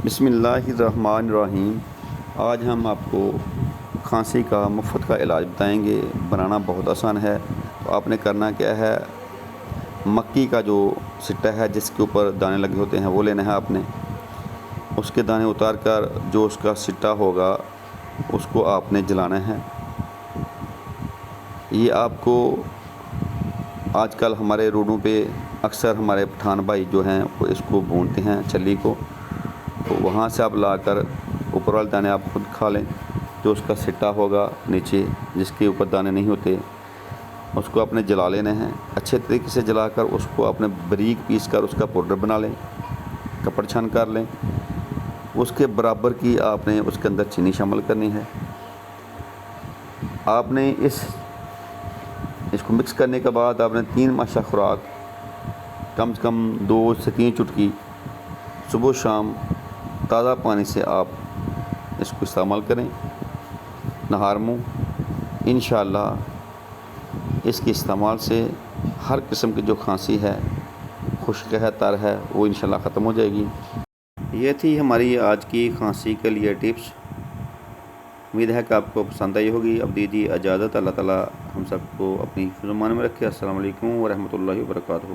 बिस्मिल्लाहिर्रहमानिर्रहीम। आज हम आपको खांसी का मुफ्त का इलाज बताएंगे। बनाना बहुत आसान है। तो आपने करना क्या है, मक्की का जो सिट्टा है जिसके ऊपर दाने लगे होते हैं वो लेना है आपने। उसके दाने उतार कर जो उसका सिट्टा होगा उसको आपने जलाना है। ये आपको आजकल हमारे रोडों पे अक्सर हमारे पठान भाई जो हैं वो इसको भूनते हैं चल्ली को, तो वहाँ से आप लाकर ऊपर वाले दाने आप खुद खा लें। जो उसका सिट्टा होगा नीचे जिसके ऊपर दाने नहीं होते उसको आपने जला लेना है। अच्छे तरीके से जलाकर उसको आपने बारीक पीस कर उसका पाउडर बना लें, कपड़ छान कर लें। उसके बराबर की आपने उसके अंदर चीनी शामिल करनी है। आपने इसको मिक्स करने के बाद आपने 3 माशा खुराक कम से कम 2 से 3 चुटकी सुबह शाम ताज़ा पानी से आप इसको इस्तेमाल करें नहार मुँह। इंशाअल्लाह इसके इस्तेमाल से हर किस्म की जो खांसी है, खुश्क है, तर है, वो इंशाअल्लाह ख़त्म हो जाएगी। ये थी हमारी आज की खांसी के लिए टिप्स। उम्मीद है कि आपको पसंद आई होगी। अब दीजिए इजाज़त। अल्लाह ताला हम सबको अपनी फ़िज़्मान में रखे। अस्सलाम वालेकुम व रहमतुल्लाहि व बरकातहू।